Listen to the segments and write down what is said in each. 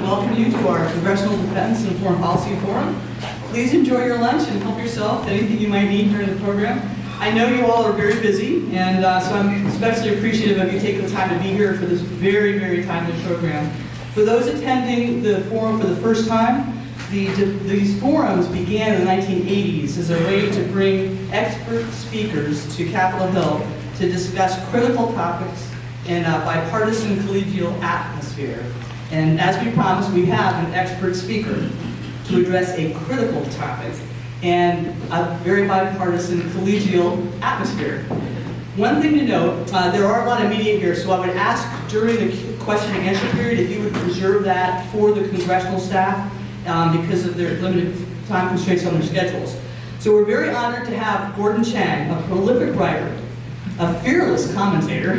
welcome you to our Congressional Defense and Foreign Policy Forum. Please enjoy your lunch and help yourself to anything you might need during the program. I know you all are very busy, and so I'm especially appreciative of you taking the time to be here for this very, very timely program. For those attending the forum for the first time, these forums began in the 1980s as a way to bring expert speakers to Capitol Hill to discuss critical topics in a bipartisan collegial atmosphere. And as we promised, we have an expert speaker to address a critical topic and a very bipartisan collegial atmosphere. One thing to note, there are a lot of media here, so I would ask during the question and answer period if you would preserve that for the congressional staff because of their limited time constraints on their schedules. So we're very honored to have Gordon Chang, a prolific writer, a fearless commentator,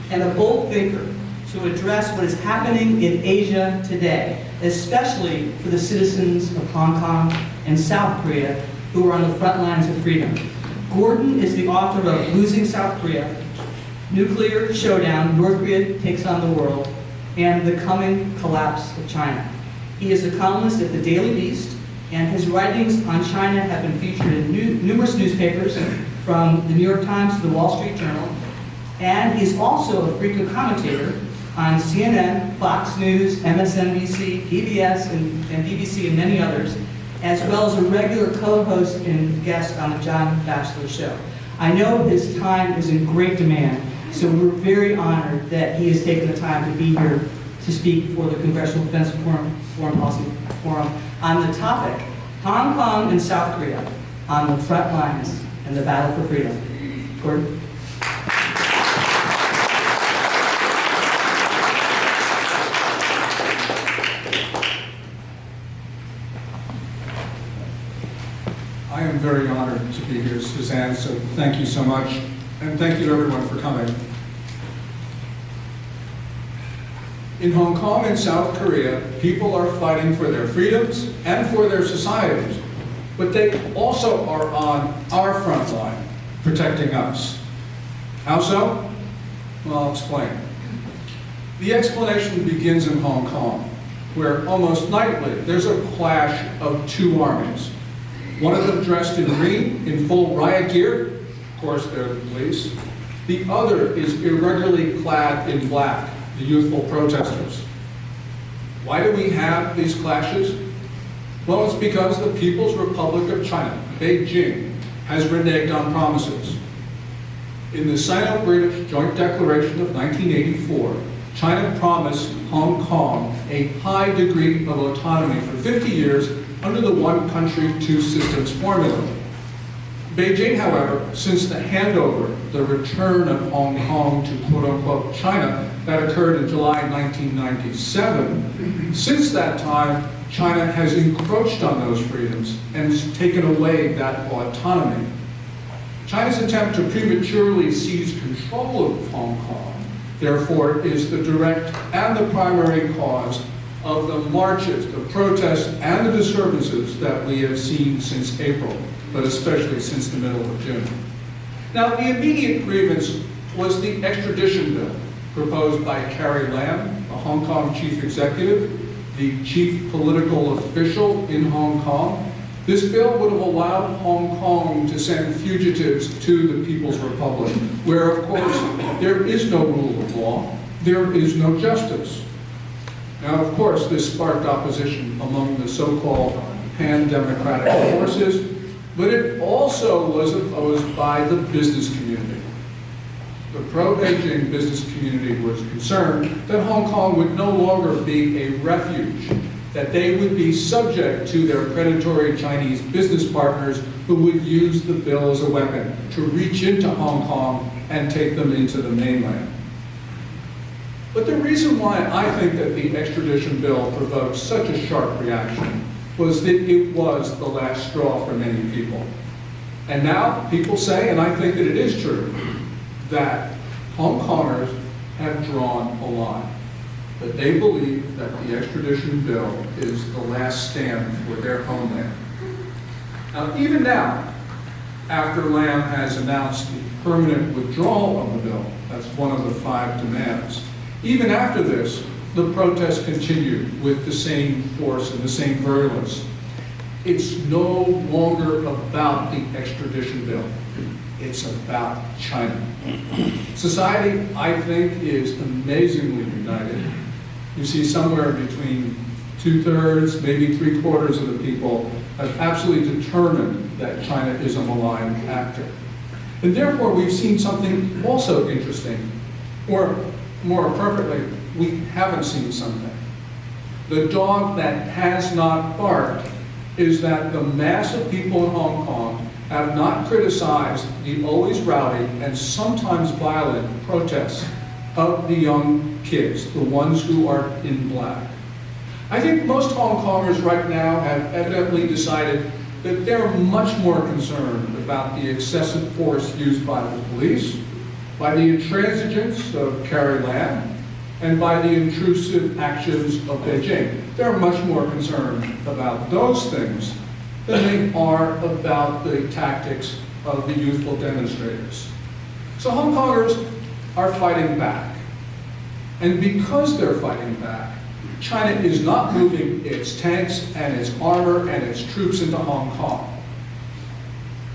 and a bold thinker to address what is happening in Asia today, especially for the citizens of Hong Kong and South Korea who are on the front lines of freedom. Gordon is the author of Losing South Korea, Nuclear Showdown, North Korea Takes on the World, and The Coming Collapse of China. He is a columnist at the Daily Beast, and his writings on China have been featured in numerous newspapers, from the New York Times to the Wall Street Journal. And he's also a frequent commentator on CNN, Fox News, MSNBC, PBS, and BBC, and many others, as well as a regular co-host and guest on the John Batchelor Show. I know his time is in great demand, so we're very honored that he has taken the time to be here to speak for the Congressional Defense and Foreign Policy Forum on the topic, Hong Kong and South Korea on the front lines in the battle for freedom. Gordon? I am very honored to be here, Suzanne, so thank you so much. And thank you to everyone for coming. In Hong Kong and South Korea, people are fighting for their freedoms and for their societies, but they also are on our front line, protecting us. How so? Well, I'll explain. The explanation begins in Hong Kong, where almost nightly there's a clash of two armies. One of them dressed in green, in full riot gear, of course they're the police. The other is irregularly clad in black, the youthful protesters. Why do we have these clashes? Well, it's because the People's Republic of China, Beijing, has reneged on promises. In the Sino-British Joint Declaration of 1984, China promised Hong Kong a high degree of autonomy for 50 years under the one country, two systems formula. Beijing, however, since the handover, the return of Hong Kong to quote-unquote China that occurred in July 1997, since that time, China has encroached on those freedoms and has taken away that autonomy. China's attempt to prematurely seize control of Hong Kong, therefore, is the direct and the primary cause of the marches, the protests, and the disturbances that we have seen since April, but especially since the middle of June. Now, the immediate grievance was the extradition bill proposed by Carrie Lam, the Hong Kong chief executive, the chief political official in Hong Kong. This bill would have allowed Hong Kong to send fugitives to the People's Republic, where, of course, there is no rule of law, there is no justice. Now, of course, this sparked opposition among the so-called pan-democratic forces, but it also was opposed by the business community. The pro-Beijing business community was concerned that Hong Kong would no longer be a refuge, that they would be subject to their predatory Chinese business partners who would use the bill as a weapon to reach into Hong Kong and take them into the mainland. But the reason why I think that the extradition bill provoked such a sharp reaction was that it was the last straw for many people. And now people say, and I think that it is true, that Hong Kongers have drawn a line, that they believe that the extradition bill is the last stand for their homeland. Now, even now, after Lam has announced the permanent withdrawal of the bill, that's one of the 5 demands, even after this, the protests continue with the same force and the same virulence. It's no longer about the extradition bill. It's about China. Society, I think, is amazingly united. You see somewhere between 2/3, maybe 3/4 of the people have absolutely determined that China is a malign actor. And therefore, we've seen something also interesting, or more appropriately, we haven't seen something. The dog that has not barked is that the mass of people in Hong Kong have not criticized the always rowdy and sometimes violent protests of the young kids, the ones who are in black. I think most Hong Kongers right now have evidently decided that they're much more concerned about the excessive force used by the police, by the intransigence of Carrie Lam, and by the intrusive actions of Beijing. They're much more concerned about those things than they are about the tactics of the youthful demonstrators. So Hong Kongers are fighting back. And because they're fighting back, China is not moving its tanks and its armor and its troops into Hong Kong.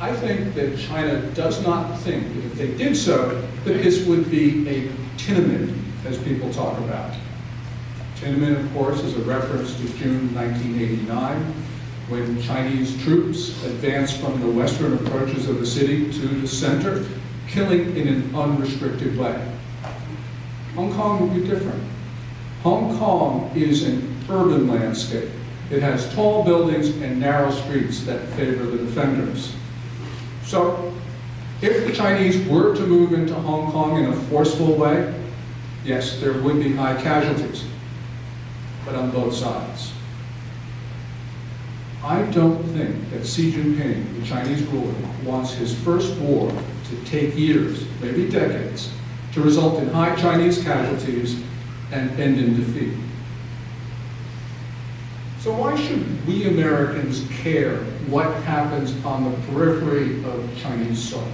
I think that China does not think that if they did so, that this would be a Tiananmen, as people talk about. Tiananmen, of course, is a reference to June 1989, when Chinese troops advanced from the western approaches of the city to the center, killing in an unrestricted way. Hong Kong will be different. Hong Kong is an urban landscape. It has tall buildings and narrow streets that favor the defenders. So, if the Chinese were to move into Hong Kong in a forceful way, yes, there would be high casualties, but on both sides. I don't think that Xi Jinping, the Chinese ruler, wants his first war to take years, maybe decades, to result in high Chinese casualties and end in defeat. So why should we Americans care what happens on the periphery of Chinese soil?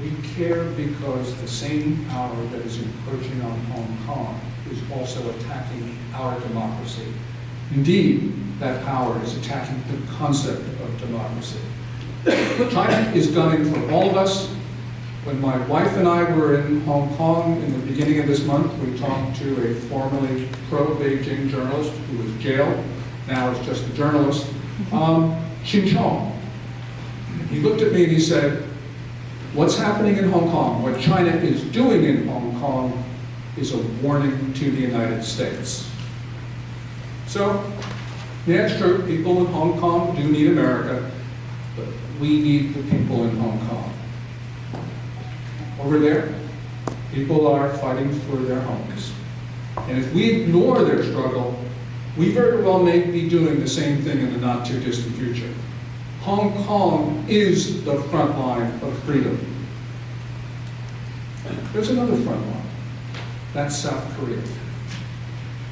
We care because the same power that is encroaching on Hong Kong is also attacking our democracy. Indeed, that power is attacking the concept of democracy. China is gunning for all of us. When my wife and I were in Hong Kong in the beginning of this month, we talked to a formerly pro-Beijing journalist who was jailed. Now it's just a journalist, Chang. He looked at me and he said, "What's happening in Hong Kong, what China is doing in Hong Kong, is a warning to the United States." So, yeah, it's true, people in Hong Kong do need America, but we need the people in Hong Kong. Over there, people are fighting for their homes. And if we ignore their struggle, we very well may be doing the same thing in the not too distant future. Hong Kong is the front line of freedom. There's another front line. That's South Korea.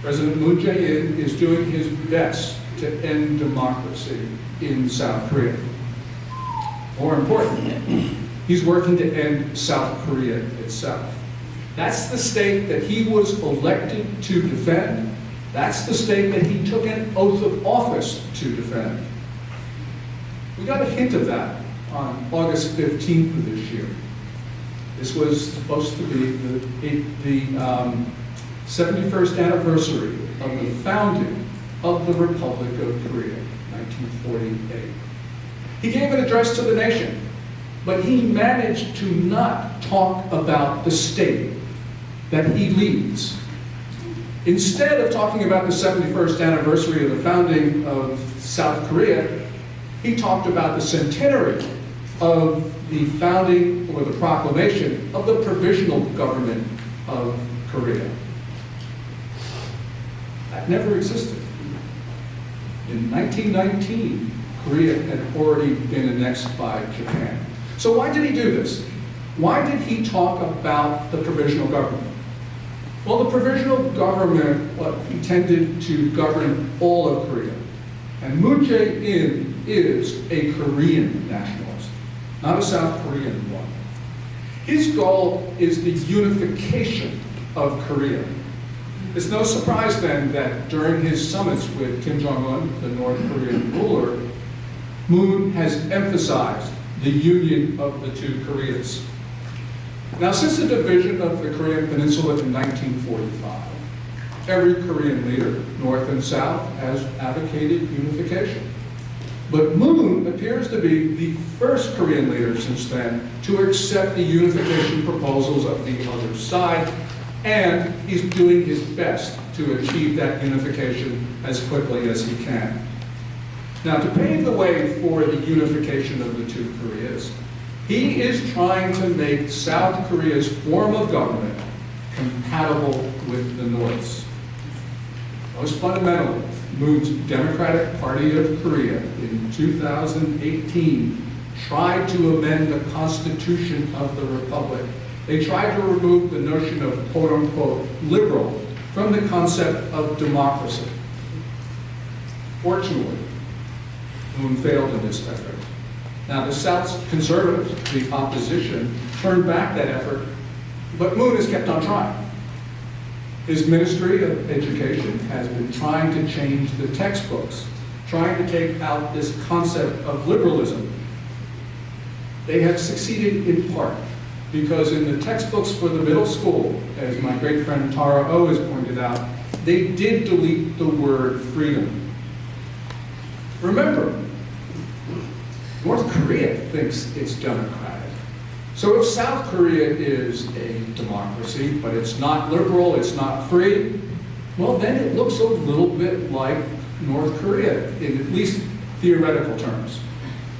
President Moon Jae-in is doing his best to end democracy in South Korea. More important, he's working to end South Korea itself. That's the state that he was elected to defend. That's the state that he took an oath of office to defend. We got a hint of that on August 15th of this year. This was supposed to be the 71st anniversary of the founding of the Republic of Korea, 1948. He gave an address to the nation, but he managed to not talk about the state that he leads. Instead of talking about the 71st anniversary of the founding of South Korea, he talked about the centenary of the founding or the proclamation of the provisional government of Korea. That never existed. In 1919, Korea had already been annexed by Japan. So why did he do this? Why did he talk about the provisional government? Well, the provisional government intended to govern all of Korea. And Moon Jae-in is a Korean nationalist, not a South Korean one. His goal is the unification of Korea. It's no surprise then that during his summits with Kim Jong-un, the North Korean ruler, Moon has emphasized the union of the two Koreas. Now, since the division of the Korean Peninsula in 1945, every Korean leader, North and South, has advocated unification. But Moon appears to be the first Korean leader since then to accept the unification proposals of the other side, and he's doing his best to achieve that unification as quickly as he can. Now, to pave the way for the unification of the two Koreas, he is trying to make South Korea's form of government compatible with the North's. Most fundamentally, Moon's Democratic Party of Korea in 2018 tried to amend the Constitution of the Republic. They tried to remove the notion of quote-unquote liberal from the concept of democracy. Fortunately, Moon failed in this effort. Now, the South's conservatives, the opposition, turned back that effort, but Moon has kept on trying. His Ministry of Education has been trying to change the textbooks, trying to take out this concept of liberalism. They have succeeded in part because in the textbooks for the middle school, as my great friend Tara O has pointed out, they did delete the word freedom. Remember, North Korea thinks it's democratic. So if South Korea is a democracy, but it's not liberal, it's not free, well, then it looks a little bit like North Korea, in at least theoretical terms.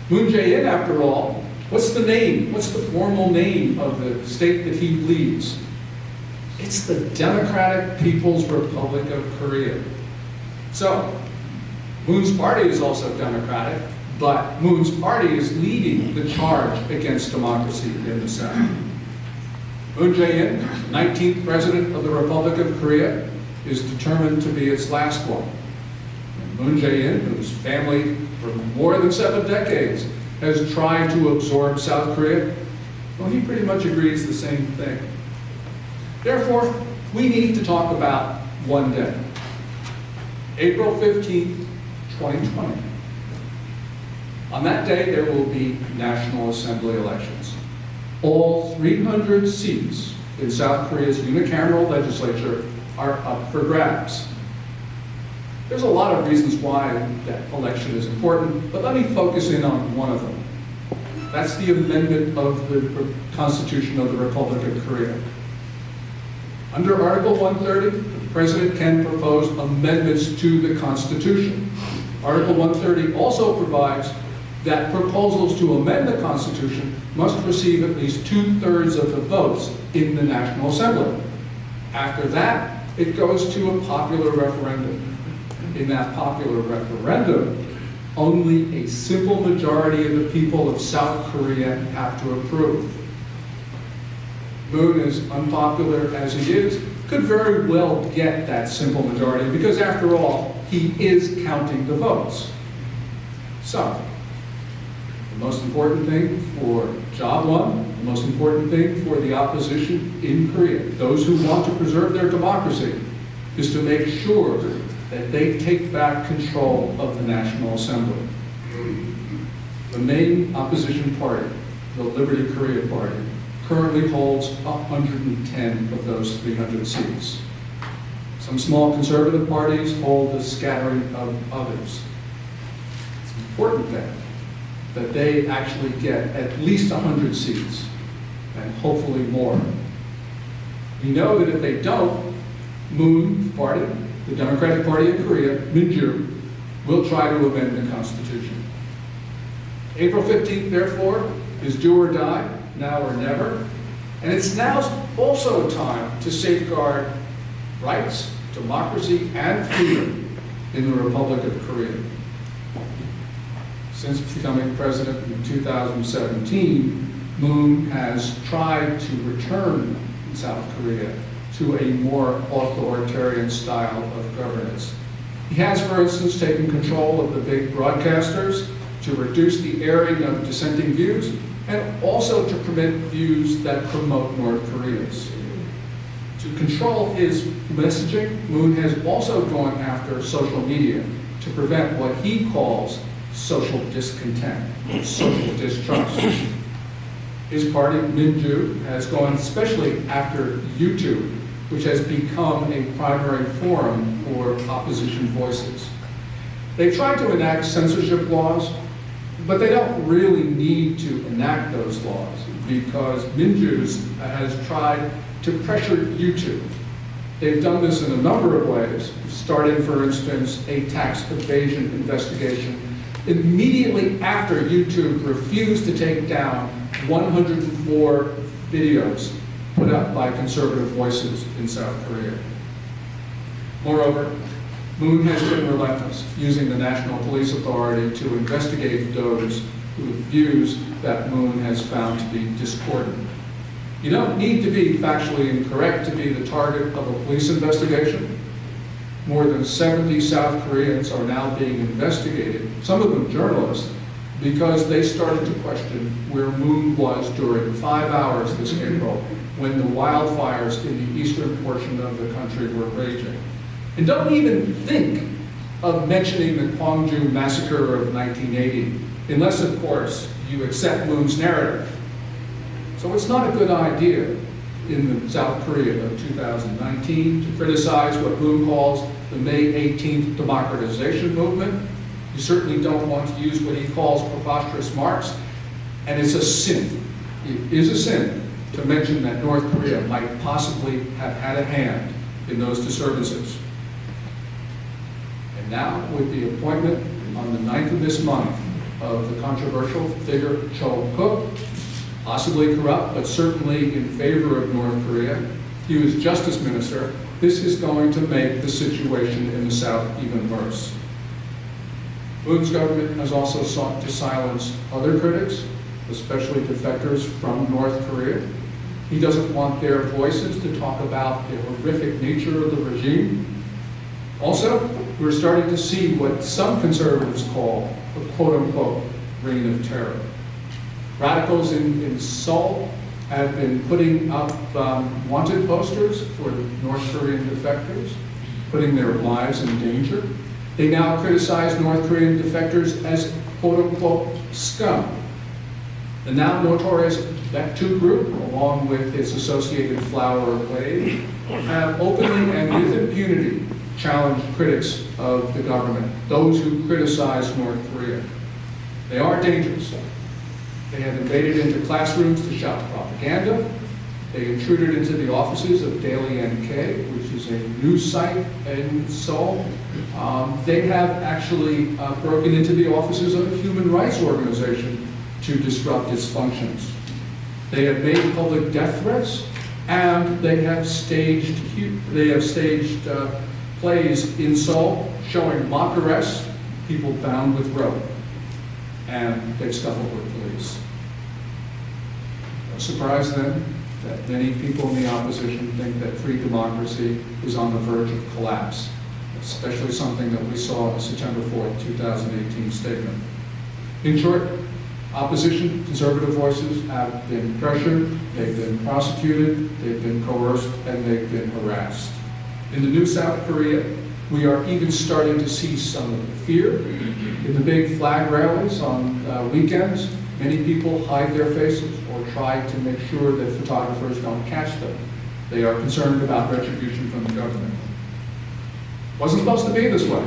Moon Jae-in, after all, what's the name? What's the formal name of the state that he leads? It's the Democratic People's Republic of Korea. So, Moon's party is also democratic, but Moon's party is leading the charge against democracy in the South. Moon Jae-in, 19th President of the Republic of Korea, is determined to be its last one. And Moon Jae-in, whose family for more than 7 decades has tried to absorb South Korea, well, he pretty much agrees the same thing. Therefore, we need to talk about one day, April 15th, 2020. On that day, there will be National Assembly elections. All 300 seats in South Korea's unicameral legislature are up for grabs. There's a lot of reasons why that election is important, but let me focus in on one of them. That's the amendment of the Constitution of the Republic of Korea. Under Article 130, the President can propose amendments to the Constitution. Article 130 also provides that proposals to amend the Constitution must receive at least 2/3 of the votes in the National Assembly. After that, it goes to a popular referendum. In that popular referendum, only a simple majority of the people of South Korea have to approve. Moon, as unpopular as he is, could very well get that simple majority because, after all, he is counting the votes. So, the most important thing for job one, the most important thing for the opposition in Korea, those who want to preserve their democracy, is to make sure that they take back control of the National Assembly. The main opposition party, the Liberty Korea Party, currently holds 110 of those 300 seats. Some small conservative parties hold a scattering of others. It's important then that they actually get at least 100 seats, and hopefully more. We know that if they don't, Moon's party, the Democratic Party of Korea, Minju, will try to amend the Constitution. April 15th, therefore, is do or die, now or never, and it's now also a time to safeguard rights, democracy, and freedom in the Republic of Korea. Since becoming president in 2017, Moon has tried to return South Korea to a more authoritarian style of governance. He has, for instance, taken control of the big broadcasters to reduce the airing of dissenting views and also to permit views that promote North Korea's. To control his messaging, Moon has also gone after social media to prevent what he calls social discontent, social distrust. His party, Minju, has gone especially after YouTube, which has become a primary forum for opposition voices. They've tried to enact censorship laws, but they don't really need to enact those laws because Minju's has tried to pressure YouTube. They've done this in a number of ways, starting, for instance, a tax evasion investigation immediately after YouTube refused to take down 104 videos put up by conservative voices in South Korea. Moreover, Moon has been relentless, using the National Police Authority to investigate those whose views that Moon has found to be discordant. You don't need to be factually incorrect to be the target of a police investigation. More than 70 South Koreans are now being investigated, some of them journalists, because they started to question where Moon was during 5 hours this April when the wildfires in the eastern portion of the country were raging. And don't even think of mentioning the Gwangju massacre of 1980, unless, of course, you accept Moon's narrative. So it's not a good idea in the South Korea of 2019 to criticize what Moon calls the May 18th democratization movement. You certainly don't want to use what he calls preposterous marks, and it's a sin. It is a sin to mention that North Korea might possibly have had a hand in those disturbances. And now, with the appointment on the 9th of this month of the controversial figure Cho Cook, possibly corrupt, but certainly in favor of North Korea, he was justice minister, this is going to make the situation in the South even worse. Moon's government has also sought to silence other critics, especially defectors from North Korea. He doesn't want their voices to talk about the horrific nature of the regime. Also, we're starting to see what some conservatives call a quote-unquote reign of terror. Radicals in Seoul have been putting up wanted posters for North Korean defectors, putting their lives in danger. They now criticize North Korean defectors as quote-unquote scum. The now notorious Baekdu group, along with its associated flower wave, have openly and with impunity challenged critics of the government, those who criticize North Korea. They are dangerous. They have invaded into classrooms to shout propaganda. They intruded into the offices of Daily NK, which is a news site in Seoul. They have actually broken into the offices of a human rights organization to disrupt its functions. They have made public death threats, and they have staged plays in Seoul showing mock arrests, people bound with rope, and they've scuffled with police. No surprise then that many people in the opposition think that free democracy is on the verge of collapse, especially something that we saw in the September 4th, 2018 statement. In short, opposition, conservative voices have been pressured, they've been prosecuted, they've been coerced, and they've been harassed. In the new South Korea, we are even starting to see some of the fear. In the big flag rallies on weekends, many people hide their faces or try to make sure that photographers don't catch them. They are concerned about retribution from the government. Wasn't supposed to be this way.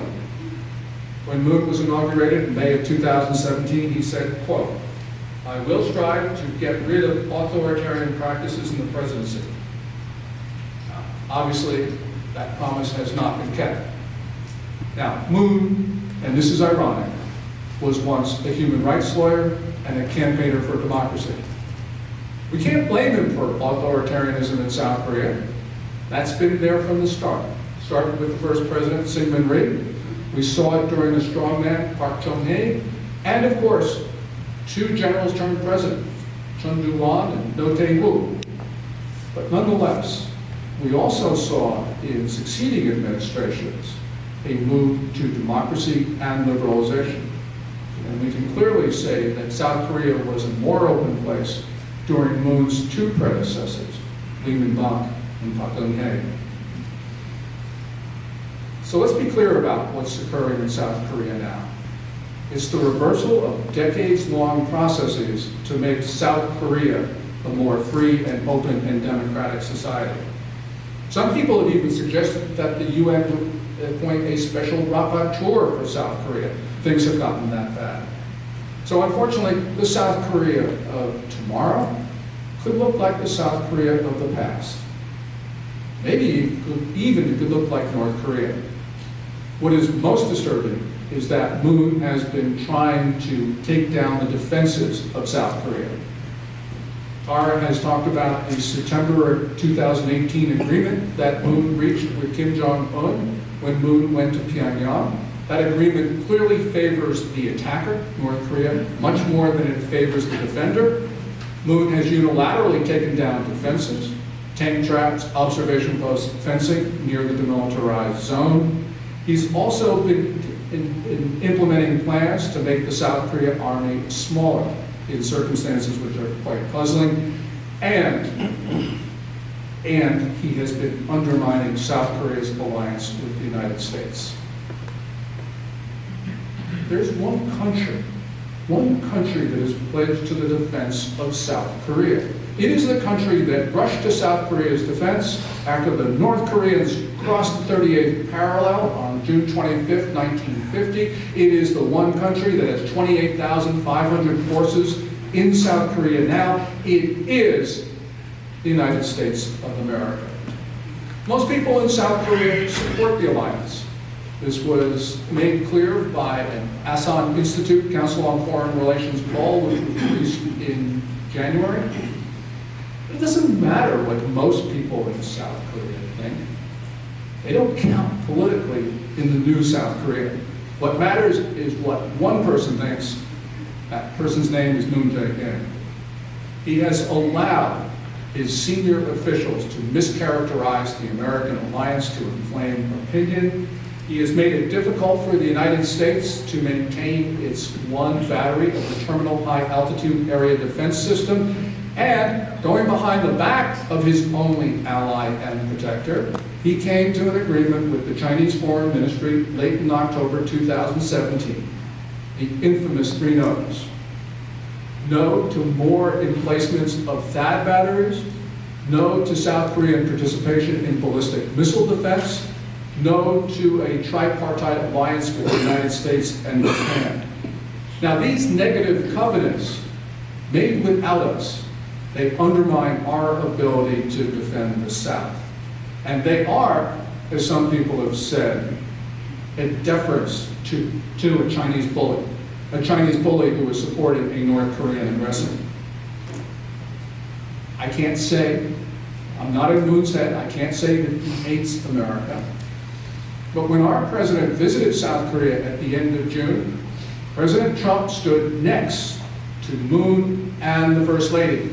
When Moon was inaugurated in May of 2017, he said, quote, "I will strive to get rid of authoritarian practices in the presidency." Obviously, that promise has not been kept. Now, Moon, and this is ironic, was once a human rights lawyer and a campaigner for democracy. We can't blame him for authoritarianism in South Korea. That's been there from the start. Started with the first president, Syngman Rhee. We saw it during the strongman, Park Chung-hee, and of course, two generals turned president, Chun Doo-hwan and Do Tae-woo. But nonetheless, we also saw in succeeding administrations a move to democracy and liberalization. And we can clearly say that South Korea was a more open place during Moon's two predecessors, Lee Myung-bak and Pak Geun-hye. So let's be clear about what's occurring in South Korea now. It's the reversal of decades-long processes to make South Korea a more free and open and democratic society. Some people have even suggested that the UN would appoint a special rapporteur for South Korea. Things have gotten that bad. So unfortunately, the South Korea of tomorrow could look like the South Korea of the past. Maybe it could look like North Korea. What is most disturbing is that Moon has been trying to take down the defenses of South Korea. Tara has talked about the September 2018 agreement that Moon reached with Kim Jong-un when Moon went to Pyongyang. That agreement clearly favors the attacker, North Korea, much more than it favors the defender. Moon has unilaterally taken down defenses, tank traps, observation posts, fencing near the demilitarized zone. He's also been implementing plans to make the South Korea army smaller in circumstances which are quite puzzling, and he has been undermining South Korea's alliance with the United States. There's one country that has pledged to the defense of South Korea. It is the country that rushed to South Korea's defense after the North Koreans crossed the 38th parallel on June 25th, 1950. It is the one country that has 28,500 forces in South Korea now. It is the United States of America. Most people in South Korea support the alliance. This was made clear by an Asan Institute Council on Foreign Relations poll, which was released in January. It doesn't matter what most people in South Korea think. They don't count politically in the new South Korea. What matters is what one person thinks. That person's name is Moon Jae-in. He has allowed his senior officials to mischaracterize the American alliance to inflame opinion. He has made it difficult for the United States to maintain its one battery of the Terminal High Altitude Area Defense System. And going behind the back of his only ally and protector, he came to an agreement with the Chinese Foreign Ministry late in October 2017. The infamous 3 no's. No to more emplacements of THAAD batteries. No to South Korean participation in ballistic missile defense. No to a tripartite alliance with the United States and Japan. Now, these negative covenants, made without us, they undermine our ability to defend the South. And they are, as some people have said, a deference to a Chinese bully who is supporting a North Korean aggressor. I can't say, I'm not in Moon's head, I can't say that he hates America. But when our president visited South Korea at the end of June, President Trump stood next to Moon and the First Lady.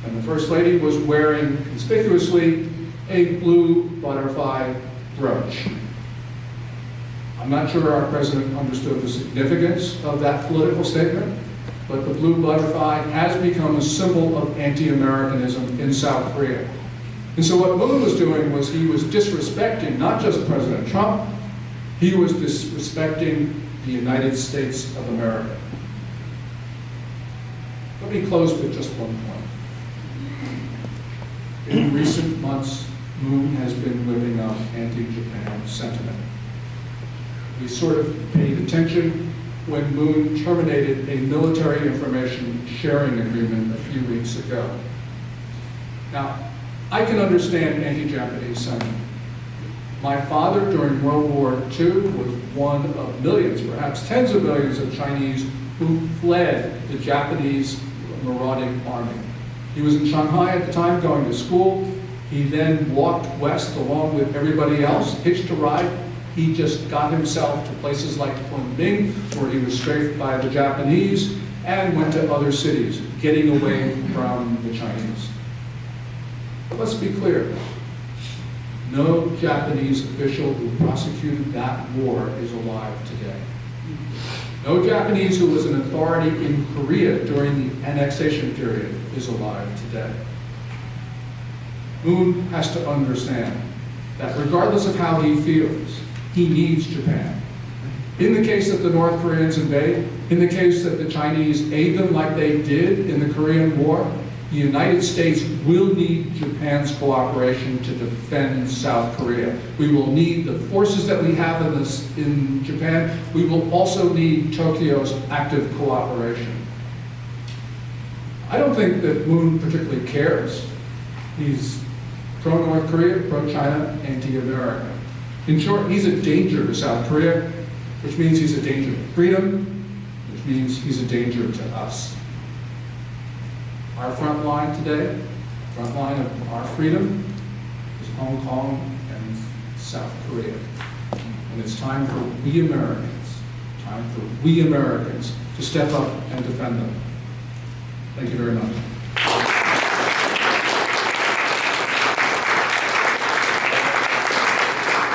And the First Lady was wearing conspicuously a blue butterfly brooch. I'm not sure our president understood the significance of that political statement, but the blue butterfly has become a symbol of anti-Americanism in South Korea. And so what Moon was doing was he was disrespecting not just President Trump, he was disrespecting the United States of America. Let me close with just one point. In recent months, Moon has been whipping up anti-Japan sentiment. We sort of paid attention when Moon terminated a military information sharing agreement a few weeks ago. Now, I can understand anti-Japanese sentiment. My father during World War II was one of millions, perhaps tens of millions of Chinese who fled the Japanese marauding army. He was in Shanghai at the time going to school. He then walked west along with everybody else, hitched a ride. He just got himself to places like Kunming, where he was strafed by the Japanese, and went to other cities, getting away from the Chinese. But let's be clear. No Japanese official who prosecuted that war is alive today. No Japanese who was an authority in Korea during the annexation period is alive today. Moon has to understand that regardless of how he feels, he needs Japan. In the case that the North Koreans invade, in the case that the Chinese aid them like they did in the Korean War, the United States will need Japan's cooperation to defend South Korea. We will need the forces that we have in Japan. We will also need Tokyo's active cooperation. I don't think that Moon particularly cares. He's pro-North Korea, pro-China, anti-America. In short, he's a danger to South Korea, which means he's a danger to freedom, which means he's a danger to us. Our front line today, front line of our freedom, is Hong Kong and South Korea. And it's time for we Americans to step up and defend them. Thank you very much.